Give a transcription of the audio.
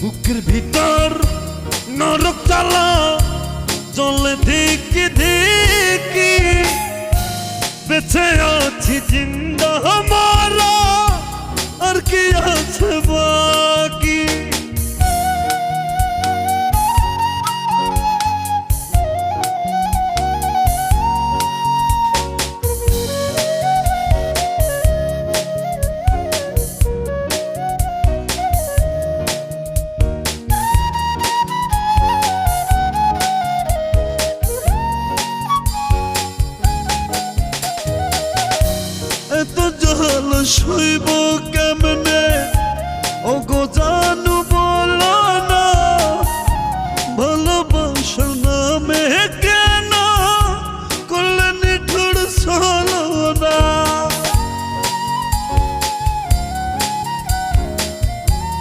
বুকের ভিতর নরক জ্বালা চলে ধিকি ধিকি, বেঁচে আছি জিন্দা মারা আর কি আছে বাকি। এত জল সইব কেমনে ও গো জানু